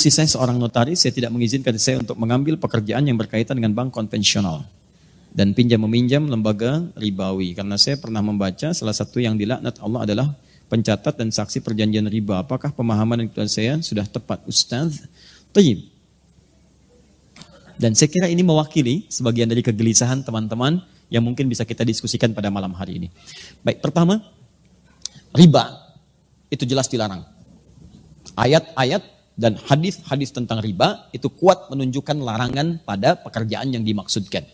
Istri saya seorang notaris, saya tidak mengizinkan saya untuk mengambil pekerjaan yang berkaitan dengan bank konvensional dan pinjam-meminjam lembaga ribawi. Karena saya pernah membaca salah satu yang dilaknat Allah adalah pencatat dan saksi perjanjian riba. Apakah pemahaman dan saya sudah tepat, Ustaz? Tayyib. Dan saya kira ini mewakili sebagian dari kegelisahan teman-teman yang mungkin bisa kita diskusikan pada malam hari ini. Baik, pertama, riba itu jelas dilarang. Ayat-ayat dan hadis-hadis tentang riba itu kuat menunjukkan larangan pada pekerjaan yang dimaksudkan.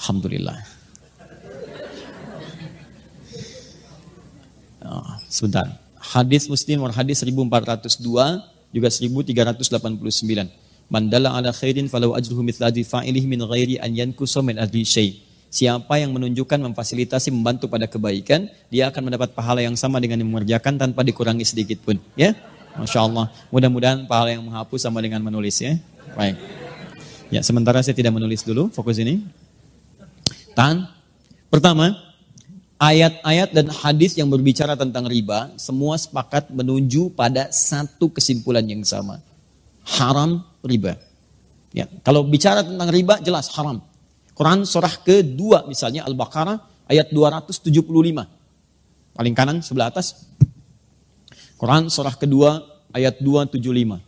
Alhamdulillah. Sebentar. Hadis Muslim hadis 1402 juga 1389. Man dalla ala khairin falau ajruhu mithla ajri fa'ilihi min ghairi an yankusa min ajri syai'. Siapa yang menunjukkan, memfasilitasi, membantu pada kebaikan, dia akan mendapat pahala yang sama dengan yang mengerjakan tanpa dikurangi sedikit pun. Ya, Masya Allah. Mudah-mudahan pahala yang menghapus sama dengan menulis ya. Baik. Ya, sementara saya tidak menulis dulu, fokus ini. Tahan. Pertama, ayat-ayat dan hadis yang berbicara tentang riba, semua sepakat menuju pada satu kesimpulan yang sama. Haram riba. Ya, kalau bicara tentang riba jelas haram. Quran surah kedua misalnya Al-Baqarah ayat 275. Paling kanan sebelah atas. Quran surah kedua ayat 275.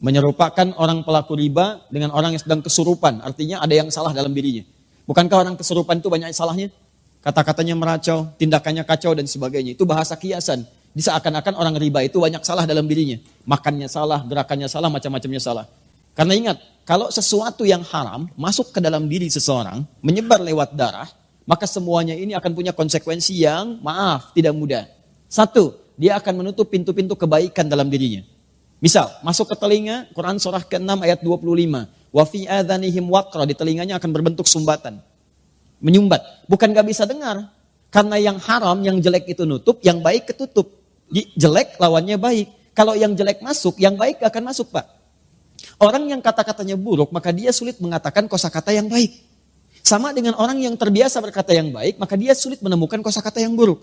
Menyerupakan orang pelaku riba dengan orang yang sedang kesurupan. Artinya ada yang salah dalam dirinya. Bukankah orang kesurupan itu banyak salahnya? Kata-katanya meracau, tindakannya kacau dan sebagainya. Itu bahasa kiasan. Seakan-akan orang riba itu banyak salah dalam dirinya. Makannya salah, gerakannya salah, macam-macamnya salah. Karena ingat, kalau sesuatu yang haram masuk ke dalam diri seseorang, menyebar lewat darah, maka semuanya ini akan punya konsekuensi yang maaf, tidak mudah. Satu, dia akan menutup pintu-pintu kebaikan dalam dirinya. Misal, masuk ke telinga, Quran surah ke-6 ayat 25. Wa fi adhanihim waqra, di telinganya akan berbentuk sumbatan. Menyumbat. Bukan gak bisa dengar. Karena yang haram, yang jelek itu nutup, yang baik ketutup. Jelek lawannya baik. Kalau yang jelek masuk, yang baik gak akan masuk, Pak. Orang yang kata-katanya buruk, maka dia sulit mengatakan kosakata yang baik. Sama dengan orang yang terbiasa berkata yang baik, maka dia sulit menemukan kosakata yang buruk.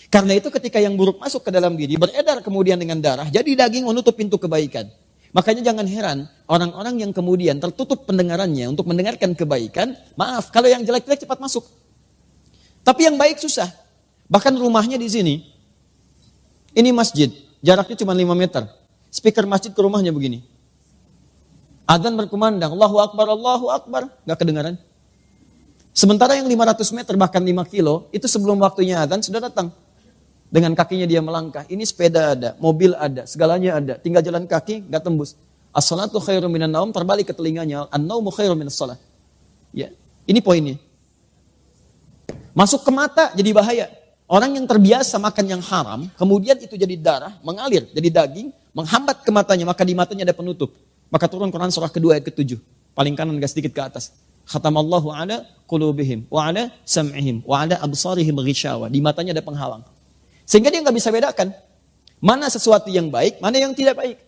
Karena itu ketika yang buruk masuk ke dalam diri, beredar kemudian dengan darah, jadi daging menutup pintu kebaikan. Makanya jangan heran, orang-orang yang kemudian tertutup pendengarannya untuk mendengarkan kebaikan, maaf, kalau yang jelek-jelek cepat masuk. Tapi yang baik susah. Bahkan rumahnya di sini, ini masjid, jaraknya cuma 5 meter. Speaker masjid ke rumahnya begini. Adzan berkumandang, Allahu Akbar, gak kedengaran. Sementara yang 500 meter, bahkan 5 kilo, itu sebelum waktunya adzan sudah datang. Dengan kakinya dia melangkah, ini sepeda ada, mobil ada, segalanya ada. Tinggal jalan kaki, gak tembus. As-salatu khairum minan naum, terbalik ke telinganya. An-naumu khairum minas salat. Ya, ini poinnya. Masuk ke mata jadi bahaya. Orang yang terbiasa makan yang haram, kemudian itu jadi darah, mengalir, jadi daging, menghambat ke matanya, maka di matanya ada penutup. Maka turun Quran surah kedua ayat ke-7. Paling kanan agak sedikit ke atas. Khatamallahu ala qulubihim wa ala sam'ihim wa ala absarihim ghishawa. Di matanya ada penghalang. Sehingga dia nggak bisa bedakan mana sesuatu yang baik, mana yang tidak baik.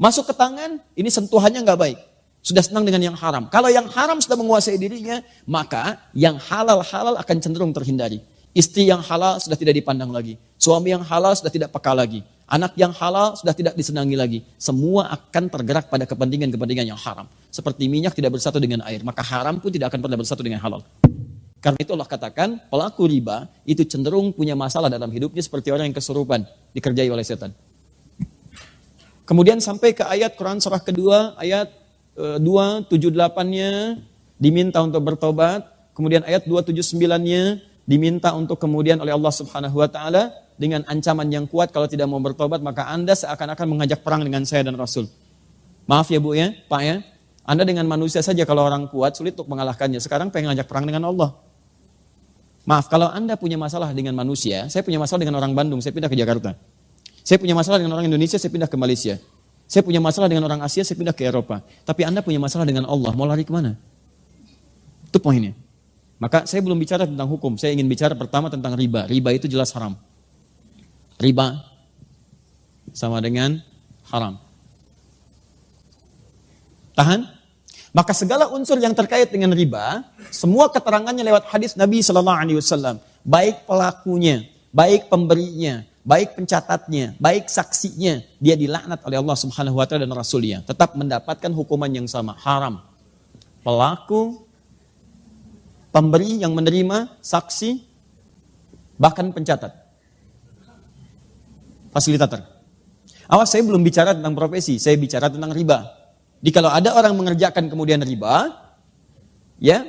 Masuk ke tangan, ini sentuhannya nggak baik. Sudah senang dengan yang haram. Kalau yang haram sudah menguasai dirinya, maka yang halal-halal akan cenderung terhindari. Istri yang halal sudah tidak dipandang lagi. Suami yang halal sudah tidak peka lagi. Anak yang halal sudah tidak disenangi lagi. Semua akan tergerak pada kepentingan-kepentingan yang haram. Seperti minyak tidak bersatu dengan air, maka haram pun tidak akan pernah bersatu dengan halal. Karena itu Allah katakan, pelaku riba itu cenderung punya masalah dalam hidupnya seperti orang yang kesurupan, dikerjai oleh setan. Kemudian sampai ke ayat Quran surah kedua, ayat 278-nya diminta untuk bertobat. Kemudian ayat 279-nya diminta untuk kemudian oleh Allah Subhanahu wa taala dengan ancaman yang kuat, kalau tidak mau bertobat maka Anda seakan-akan mengajak perang dengan saya dan Rasul. Maaf ya Bu ya, Pak ya. Anda dengan manusia saja kalau orang kuat sulit untuk mengalahkannya. Sekarang pengen ngajak perang dengan Allah. Maaf, kalau Anda punya masalah dengan manusia, saya punya masalah dengan orang Bandung, saya pindah ke Jakarta. Saya punya masalah dengan orang Indonesia, saya pindah ke Malaysia. Saya punya masalah dengan orang Asia, saya pindah ke Eropa. Tapi Anda punya masalah dengan Allah, mau lari kemana? Itu poinnya. Maka saya belum bicara tentang hukum, saya ingin bicara pertama tentang riba. Riba itu jelas haram. Riba sama dengan haram. Tahan. Maka segala unsur yang terkait dengan riba, semua keterangannya lewat hadis Nabi SAW. Baik pelakunya, baik pemberinya, baik pencatatnya, baik saksinya, dia dilaknat oleh Allah Subhanahu wa taala dan Rasulnya, tetap mendapatkan hukuman yang sama, haram. Pelaku, pemberi yang menerima, saksi, bahkan pencatat, fasilitator. Awas, saya belum bicara tentang profesi, saya bicara tentang riba. Jadi kalau ada orang mengerjakan kemudian riba, ya,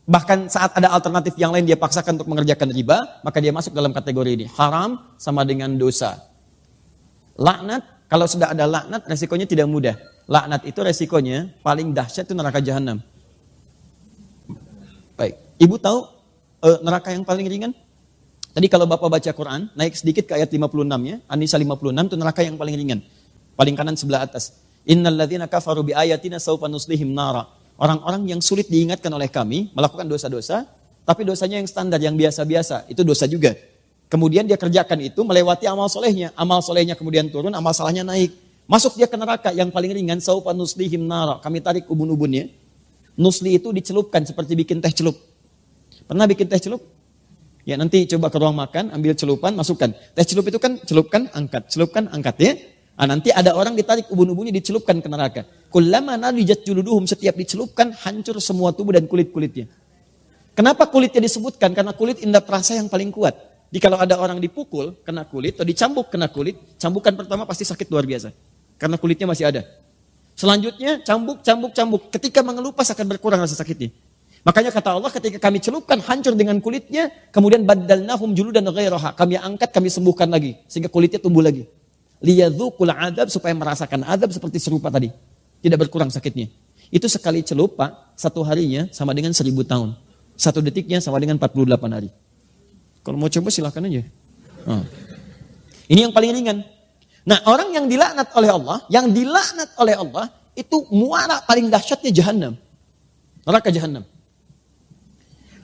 bahkan saat ada alternatif yang lain dia paksakan untuk mengerjakan riba, maka dia masuk dalam kategori ini. Haram sama dengan dosa. Laknat, kalau sudah ada laknat, resikonya tidak mudah. Laknat itu resikonya paling dahsyat itu neraka jahanam. Baik, ibu tahu neraka yang paling ringan? Tadi kalau Bapak baca Quran, naik sedikit ke ayat 56 ya, An-Nisa 56 itu neraka yang paling ringan. Paling kanan sebelah atas. Innal ladzina kafaru bi ayatina sawfa nuslihim nara. Orang-orang yang sulit diingatkan oleh kami melakukan dosa-dosa, tapi dosanya yang standar, yang biasa-biasa, itu dosa juga. Kemudian dia kerjakan itu melewati amal solehnya kemudian turun, amal salahnya naik. Masuk dia ke neraka yang paling ringan, sawfa nuslihim nara. Kami tarik ubun-ubunnya. Nusli itu dicelupkan seperti bikin teh celup. Pernah bikin teh celup? Ya nanti coba ke ruang makan, ambil celupan, masukkan. Teh celup itu kan celupkan, angkat ya. Nah, nanti ada orang ditarik ubun-ubunnya dicelupkan ke neraka. Kullama nadijat juluduhum, setiap dicelupkan hancur semua tubuh dan kulit-kulitnya. Kenapa kulitnya disebutkan? Karena kulit indera perasa yang paling kuat. Jadi kalau ada orang dipukul kena kulit atau dicambuk kena kulit, cambukan pertama pasti sakit luar biasa. Karena kulitnya masih ada. Selanjutnya cambuk. Ketika mengelupas akan berkurang rasa sakitnya. Makanya kata Allah, ketika kami celupkan hancur dengan kulitnya, kemudian baddalnahum juludan ghairaha, kami angkat, kami sembuhkan lagi sehingga kulitnya tumbuh lagi. Liyadzuqul adzab, supaya merasakan azab seperti serupa tadi. Tidak berkurang sakitnya. Itu sekali celup, Pak, satu harinya sama dengan 1000 tahun. Satu detiknya sama dengan 48 hari. Kalau mau coba silakan aja. Ini yang paling ringan. Nah, orang yang dilaknat oleh Allah, itu muara paling dahsyatnya jahanam. Neraka jahanam.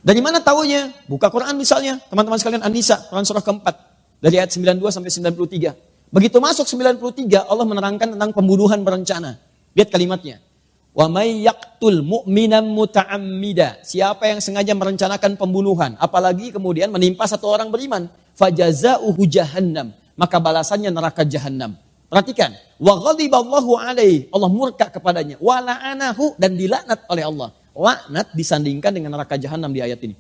Dari mana taunya? Buka Quran misalnya, teman-teman sekalian, An-Nisa, Quran surah keempat, dari ayat 92 sampai 93. Begitu masuk 93, Allah menerangkan tentang pembunuhan berencana. Lihat kalimatnya. Wa may yaqtul mu'minan muta'ammida. Siapa yang sengaja merencanakan pembunuhan, apalagi kemudian menimpa satu orang beriman, fajaza'uhu jahannam, maka balasannya neraka jahanam. Perhatikan, wa ghadiballahu alaihi, Allah murka kepadanya, wa la'anahu, dan dilaknat oleh Allah. Laknat disandingkan dengan neraka jahanam di ayat ini.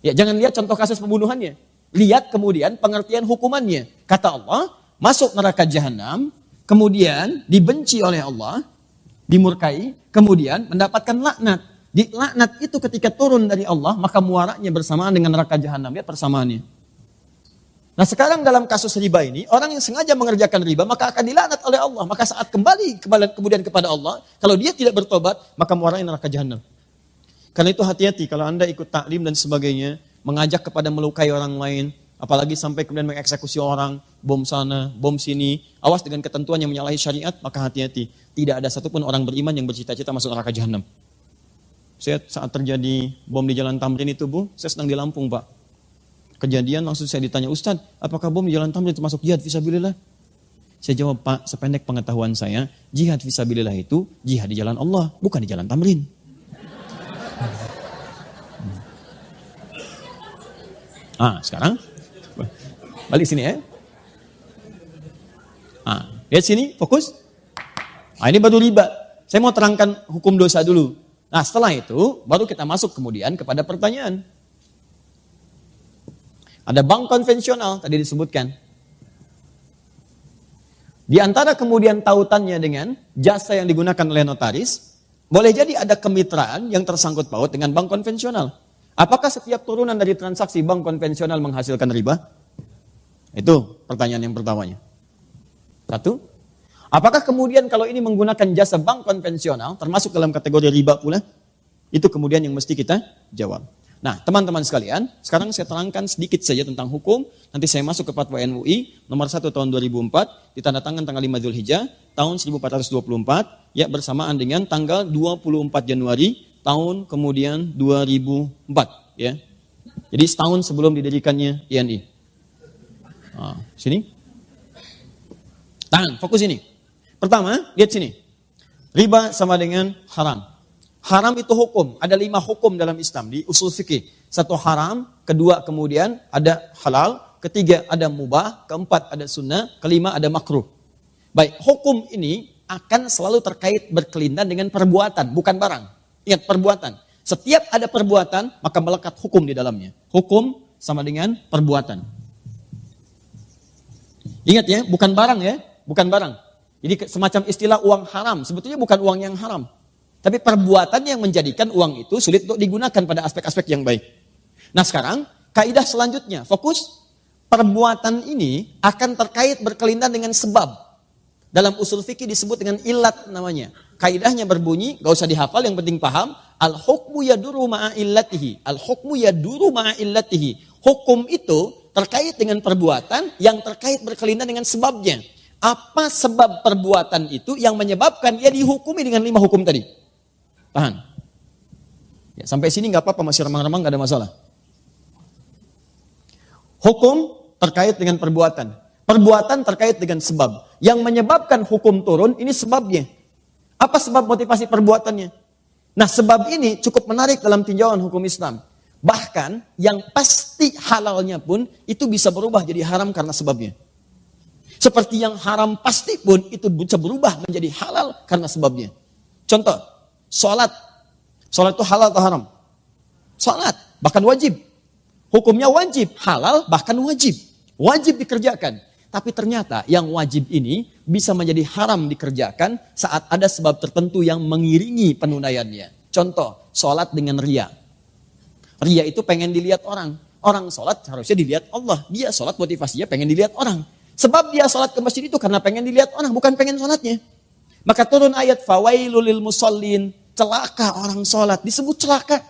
Ya, jangan lihat contoh kasus pembunuhannya. Lihat kemudian pengertian hukumannya. Kata Allah, masuk neraka jahanam, kemudian dibenci oleh Allah, dimurkai, kemudian mendapatkan laknat. Di laknat itu ketika turun dari Allah, maka muaranya bersamaan dengan neraka jahanam. Lihat persamaannya. Nah, sekarang dalam kasus riba ini, orang yang sengaja mengerjakan riba, maka akan dilaknat oleh Allah. Maka saat kembali kemudian kepada Allah, kalau dia tidak bertobat, maka muaranya neraka jahanam. Karena itu hati-hati kalau Anda ikut taklim dan sebagainya, mengajak kepada melukai orang lain, apalagi sampai kemudian mengeksekusi orang, bom sana, bom sini, awas dengan ketentuan yang menyalahi syariat, maka hati-hati. Tidak ada satupun orang beriman yang bercita-cita masuk neraka jahanam. Saya saat terjadi bom di Jalan Tamrin itu, Bu, saya sedang di Lampung, Pak. Kejadian langsung saya ditanya, Ustadz, apakah bom di Jalan Tamrin termasuk jihad fisabilillah? Saya jawab, Pak, sependek pengetahuan saya, jihad fisabilillah itu jihad di jalan Allah, bukan di Jalan Tamrin. Sekarang balik sini ya. Lihat sini, fokus. Ini baru riba. Saya mau terangkan hukum dosa dulu. Nah, setelah itu baru kita masuk kemudian kepada pertanyaan. Ada bank konvensional, tadi disebutkan. Di antara kemudian tautannya dengan jasa yang digunakan oleh notaris, boleh jadi ada kemitraan yang tersangkut paut dengan bank konvensional. Apakah setiap turunan dari transaksi bank konvensional menghasilkan riba? Itu pertanyaan yang pertamanya. Satu, apakah kemudian kalau ini menggunakan jasa bank konvensional, termasuk dalam kategori riba pula? Itu kemudian yang mesti kita jawab. Nah, teman-teman sekalian, sekarang saya terangkan sedikit saja tentang hukum. Nanti saya masuk ke Fatwa MUI nomor 1 tahun 2004, ditandatangan tanggal 5 Dzulhijjah tahun 1424, ya bersamaan dengan tanggal 24 Januari tahun kemudian 2004, ya. Jadi setahun sebelum didirikannya INI. Sini. Tahan, fokus ini. Pertama, lihat sini. Riba sama dengan haram. Haram itu hukum, ada 5 hukum dalam Islam di usul fikih. 1 haram, 2 kemudian ada halal, ketiga ada mubah, keempat ada sunnah, kelima ada makruh. Baik, hukum ini akan selalu terkait berkelindan dengan perbuatan, bukan barang. Ingat, perbuatan. Setiap ada perbuatan, maka melekat hukum di dalamnya. Hukum sama dengan perbuatan. Ingat ya, bukan barang ya, bukan barang. Jadi semacam istilah uang haram, sebetulnya bukan uang yang haram. Tapi perbuatan yang menjadikan uang itu sulit untuk digunakan pada aspek-aspek yang baik. Nah sekarang, kaidah selanjutnya, fokus perbuatan ini akan terkait berkelindan dengan sebab. Dalam usul fikih disebut dengan illat namanya. Kaidahnya berbunyi, gak usah dihafal, yang penting paham. Al-hukmu yaduru ma'a illatihi. Al-hukmu yaduru ma'a illatihi. Hukum itu terkait dengan perbuatan yang terkait berkelindan dengan sebabnya. Apa sebab perbuatan itu yang menyebabkan ia dihukumi dengan 5 hukum tadi? Tahan. Ya, sampai sini gak apa-apa, masih remang-remang, gak ada masalah. Hukum terkait dengan perbuatan. Perbuatan terkait dengan sebab. Yang menyebabkan hukum turun, ini sebabnya. Apa sebab motivasi perbuatannya? Nah sebab ini cukup menarik dalam tinjauan hukum Islam. Bahkan yang pasti halalnya pun itu bisa berubah jadi haram karena sebabnya. Seperti yang haram pasti pun itu bisa berubah menjadi halal karena sebabnya. Contoh, sholat. Sholat itu halal atau haram? Sholat, bahkan wajib. Hukumnya wajib, halal bahkan wajib. Wajib dikerjakan. Tapi ternyata yang wajib ini bisa menjadi haram dikerjakan saat ada sebab tertentu yang mengiringi penunaiannya. Contoh, sholat dengan ria. Ria itu pengen dilihat orang. Orang sholat harusnya dilihat Allah. Dia sholat motivasinya pengen dilihat orang. Sebab dia sholat ke masjid itu karena pengen dilihat orang, bukan pengen sholatnya. Maka turun ayat, fawailul lil musallin, celaka orang sholat, disebut celaka.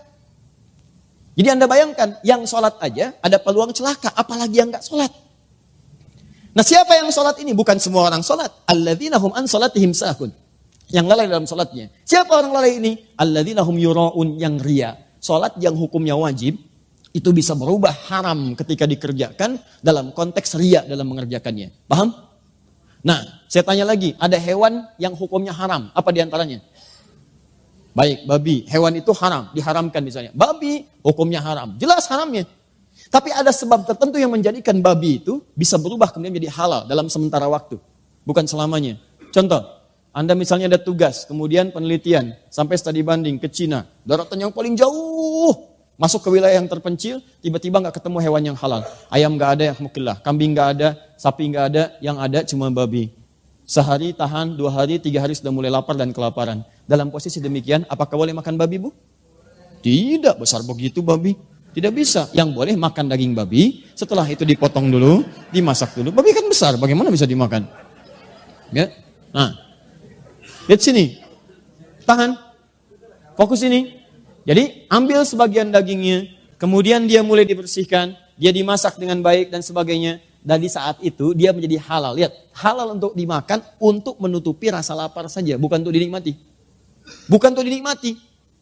Jadi Anda bayangkan, yang sholat aja ada peluang celaka, apalagi yang gak sholat. Nah siapa yang sholat ini? Bukan semua orang sholat. Alladzina hum an sholatihim sahun. Yang lalai dalam sholatnya. Siapa orang lalai ini? Alladzina hum yura'un, yang ria. Sholat yang hukumnya wajib, itu bisa berubah haram ketika dikerjakan dalam konteks ria dalam mengerjakannya. Paham? Nah, saya tanya lagi, ada hewan yang hukumnya haram. Apa diantaranya? Baik, babi. Hewan itu haram, diharamkan misalnya. Babi, hukumnya haram. Jelas haramnya. Tapi ada sebab tertentu yang menjadikan babi itu bisa berubah kemudian menjadi halal dalam sementara waktu. Bukan selamanya. Contoh, Anda misalnya ada tugas, kemudian penelitian, sampai studi banding ke Cina. Daratan yang paling jauh. Masuk ke wilayah yang terpencil, tiba-tiba gak ketemu hewan yang halal. Ayam gak ada, yang mukillah. Kambing gak ada, sapi gak ada, yang ada cuma babi. Sehari tahan, 2 hari, 3 hari sudah mulai lapar dan kelaparan. Dalam posisi demikian, apakah boleh makan babi, Bu? Tidak, besar begitu babi. Tidak bisa. Yang boleh makan daging babi, setelah itu dipotong dulu, dimasak dulu. Babi kan besar, bagaimana bisa dimakan? Ya. Nah, lihat sini. Tahan. Fokus ini. Jadi, ambil sebagian dagingnya, kemudian dia mulai dibersihkan, dia dimasak dengan baik dan sebagainya. Dan di saat itu, dia menjadi halal. Lihat, halal untuk dimakan, untuk menutupi rasa lapar saja, bukan untuk dinikmati. Bukan untuk dinikmati.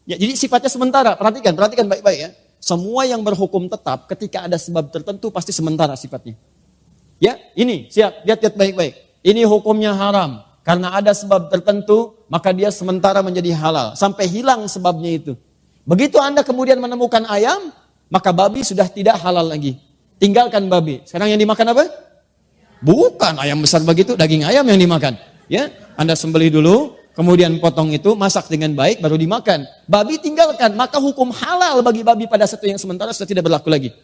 Ya, jadi sifatnya sementara. Perhatikan baik-baik ya. Semua yang berhukum tetap ketika ada sebab tertentu pasti sementara sifatnya. Ya, ini siap, lihat baik-baik. Ini hukumnya haram. Karena ada sebab tertentu, maka dia sementara menjadi halal. Sampai hilang sebabnya itu. Begitu Anda kemudian menemukan ayam, maka babi sudah tidak halal lagi. Tinggalkan babi. Sekarang yang dimakan apa? Bukan ayam besar begitu, daging ayam yang dimakan. Ya, Anda sembelih dulu. Kemudian potong itu, masak dengan baik, baru dimakan. Babi tinggalkan, maka hukum halal bagi babi pada satu yang sementara sudah tidak berlaku lagi.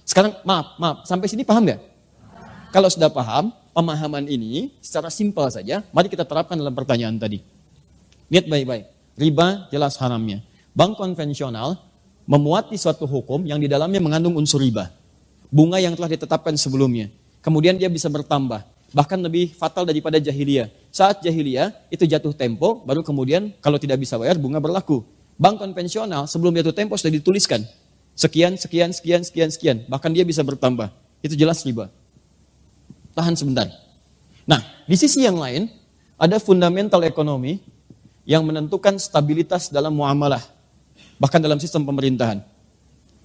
Sekarang, maaf, sampai sini paham gak? Kalau sudah paham, pemahaman ini secara simpel saja, mari kita terapkan dalam pertanyaan tadi. Lihat baik-baik, riba jelas haramnya. Bank konvensional memuati suatu hukum yang di dalamnya mengandung unsur riba. Bunga yang telah ditetapkan sebelumnya. Kemudian dia bisa bertambah. Bahkan lebih fatal daripada jahiliyah. Saat jahiliyah itu jatuh tempo, baru kemudian kalau tidak bisa bayar bunga berlaku. Bank konvensional sebelum jatuh tempo sudah dituliskan. Sekian. Bahkan dia bisa bertambah. Itu jelas riba. Tahan sebentar. Nah, di sisi yang lain, ada fundamental ekonomi yang menentukan stabilitas dalam muamalah. Bahkan dalam sistem pemerintahan.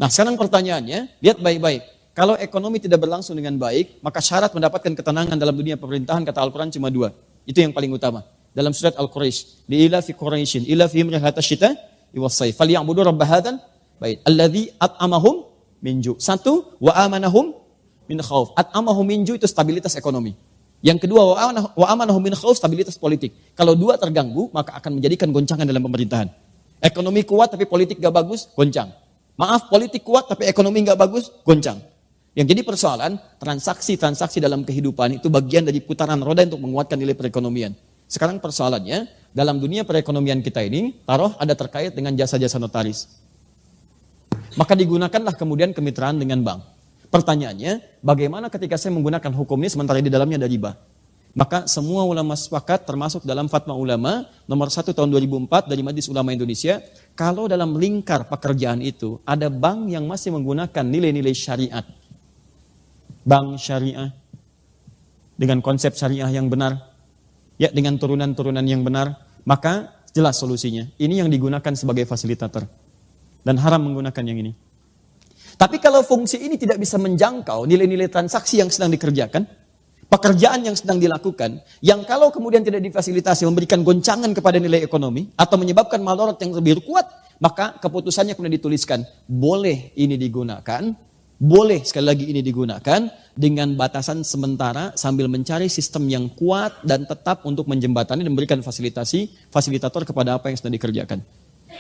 Nah, sekarang pertanyaannya, lihat baik-baik. Kalau ekonomi tidak berlangsung dengan baik, maka syarat mendapatkan ketenangan dalam dunia pemerintahan, kata Al-Quran cuma 2. Itu yang paling utama. Dalam surat Al-Quraish, li'ila fi Quraishin, ila fi mrihatas syita, iwassayf, faliya'budu rabba hadzal bait, alladzi at'amahum min ju'. 1, wa amanahum min khauf. At'amahum min ju' itu stabilitas ekonomi. Yang kedua, wa amanahum min khauf, stabilitas politik. Kalau dua terganggu, maka akan menjadikan goncangan dalam pemerintahan. Ekonomi kuat tapi politik gak bagus, goncang. Maaf, politik kuat tapi ekonomi gak bagus, goncang. Yang jadi persoalan, transaksi-transaksi dalam kehidupan itu bagian dari putaran roda untuk menguatkan nilai perekonomian. Sekarang persoalannya, dalam dunia perekonomian kita ini, taruh ada terkait dengan jasa-jasa notaris. Maka digunakanlah kemudian kemitraan dengan bank. Pertanyaannya, bagaimana ketika saya menggunakan hukum ini sementara di dalamnya ada riba? Maka semua ulama sepakat, termasuk dalam Fatwa Ulama nomor 1 tahun 2004 dari Majelis Ulama Indonesia, kalau dalam lingkar pekerjaan itu ada bank yang masih menggunakan nilai-nilai syariat, bank syariah dengan konsep syariah yang benar, ya dengan turunan-turunan yang benar, maka jelas solusinya. Ini yang digunakan sebagai fasilitator dan haram menggunakan yang ini. Tapi kalau fungsi ini tidak bisa menjangkau nilai-nilai transaksi yang sedang dikerjakan, pekerjaan yang sedang dilakukan, yang kalau kemudian tidak difasilitasi memberikan goncangan kepada nilai ekonomi atau menyebabkan madarat yang lebih kuat, maka keputusannya kemudian dituliskan, boleh ini digunakan, boleh sekali lagi ini digunakan dengan batasan sementara sambil mencari sistem yang kuat dan tetap untuk menjembatani dan memberikan fasilitator kepada apa yang sedang dikerjakan.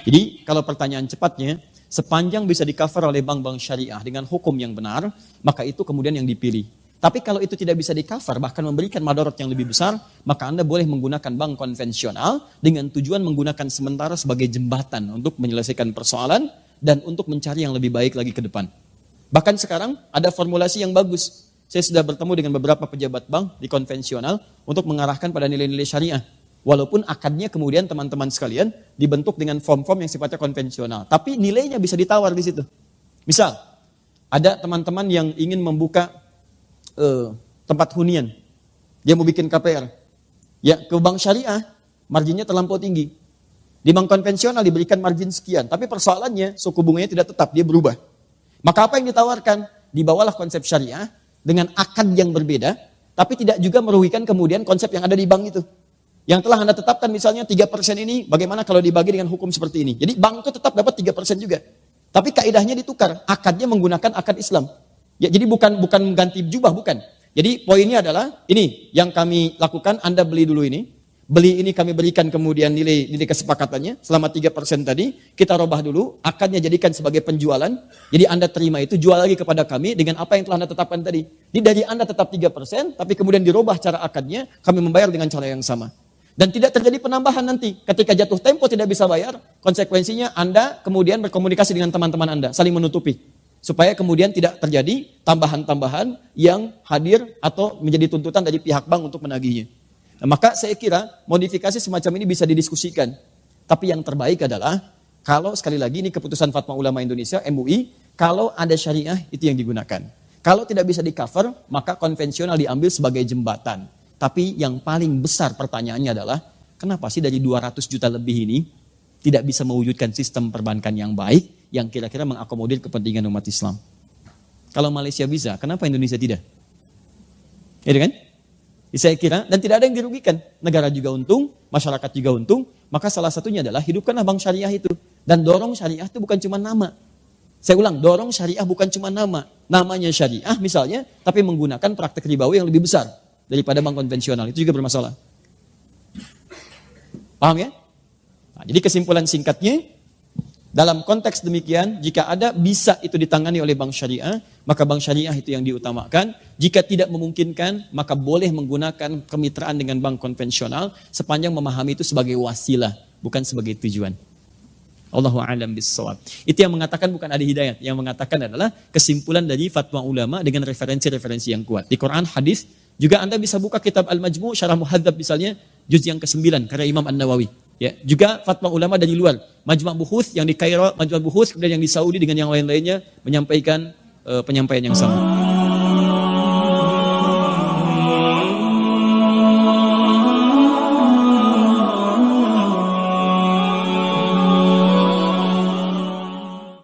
Jadi kalau pertanyaan cepatnya, sepanjang bisa di-cover oleh bank-bank syariah dengan hukum yang benar, maka itu kemudian yang dipilih. Tapi kalau itu tidak bisa di-cover, bahkan memberikan madarat yang lebih besar, maka Anda boleh menggunakan bank konvensional dengan tujuan menggunakan sementara sebagai jembatan untuk menyelesaikan persoalan dan untuk mencari yang lebih baik lagi ke depan. Bahkan sekarang ada formulasi yang bagus. Saya sudah bertemu dengan beberapa pejabat bank di konvensional untuk mengarahkan pada nilai-nilai syariah. Walaupun akadnya kemudian teman-teman sekalian dibentuk dengan form-form yang sifatnya konvensional. Tapi nilainya bisa ditawar di situ. Misal, ada teman-teman yang ingin membuka tempat hunian. Dia mau bikin KPR. Ya, ke bank syariah, marginnya terlampau tinggi. Di bank konvensional diberikan margin sekian. Tapi persoalannya, suku bunganya tidak tetap, dia berubah. Maka apa yang ditawarkan? Dibawalah konsep syariah dengan akad yang berbeda, tapi tidak juga merugikan kemudian konsep yang ada di bank itu. Yang telah Anda tetapkan misalnya 3% ini, bagaimana kalau dibagi dengan hukum seperti ini? Jadi bank itu tetap dapat 3% juga. Tapi kaidahnya ditukar, akadnya menggunakan akad Islam. Ya, jadi bukan ganti jubah, bukan. Jadi poinnya adalah, ini yang kami lakukan, Anda beli dulu ini. Beli ini kami berikan kemudian nilai kesepakatannya selama 3% tadi, kita robah dulu, akadnya jadikan sebagai penjualan, jadi Anda terima itu, jual lagi kepada kami dengan apa yang telah Anda tetapkan tadi. Jadi dari Anda tetap 3%, tapi kemudian dirobah cara akadnya, kami membayar dengan cara yang sama. Dan tidak terjadi penambahan nanti, ketika jatuh tempo tidak bisa bayar, konsekuensinya Anda kemudian berkomunikasi dengan teman-teman Anda, saling menutupi. Supaya kemudian tidak terjadi tambahan-tambahan yang hadir atau menjadi tuntutan dari pihak bank untuk menagihnya. Nah, maka saya kira modifikasi semacam ini bisa didiskusikan. Tapi yang terbaik adalah, kalau sekali lagi ini keputusan Fatwa Ulama Indonesia, MUI, kalau ada syariah itu yang digunakan. Kalau tidak bisa di-cover, maka konvensional diambil sebagai jembatan. Tapi yang paling besar pertanyaannya adalah, kenapa sih dari 200 juta lebih ini tidak bisa mewujudkan sistem perbankan yang baik, yang kira-kira mengakomodir kepentingan umat Islam? Kalau Malaysia bisa, kenapa Indonesia tidak? Ya kan? Saya kira, dan tidak ada yang dirugikan. Negara juga untung, masyarakat juga untung. Maka salah satunya adalah hidupkanlah bank syariah itu. Dan dorong syariah itu bukan cuma nama. Saya ulang, dorong syariah bukan cuma nama. Namanya syariah misalnya, tapi menggunakan praktek ribawi yang lebih besar daripada bank konvensional. Itu juga bermasalah. Paham ya? Nah, jadi kesimpulan singkatnya, dalam konteks demikian, jika ada bisa itu ditangani oleh bank syariah, maka bank syariah itu yang diutamakan. Jika tidak memungkinkan, maka boleh menggunakan kemitraan dengan bank konvensional sepanjang memahami itu sebagai wasilah, bukan sebagai tujuan. Allahu a'lam bissawab. Itu yang mengatakan bukan Adi Hidayat, yang mengatakan adalah kesimpulan dari fatwa ulama dengan referensi-referensi yang kuat. Di Quran, hadis, juga Anda bisa buka kitab Al-Majmu' Syarah Muhadzab misalnya, juz yang ke-9 karya Imam An-Nawawi. Ya, juga fatwa ulama dari luar, Majma' Buhuth yang di Kairo, Majma' Buhuth kemudian yang di Saudi dengan yang lain-lainnya menyampaikan penyampaian yang sama.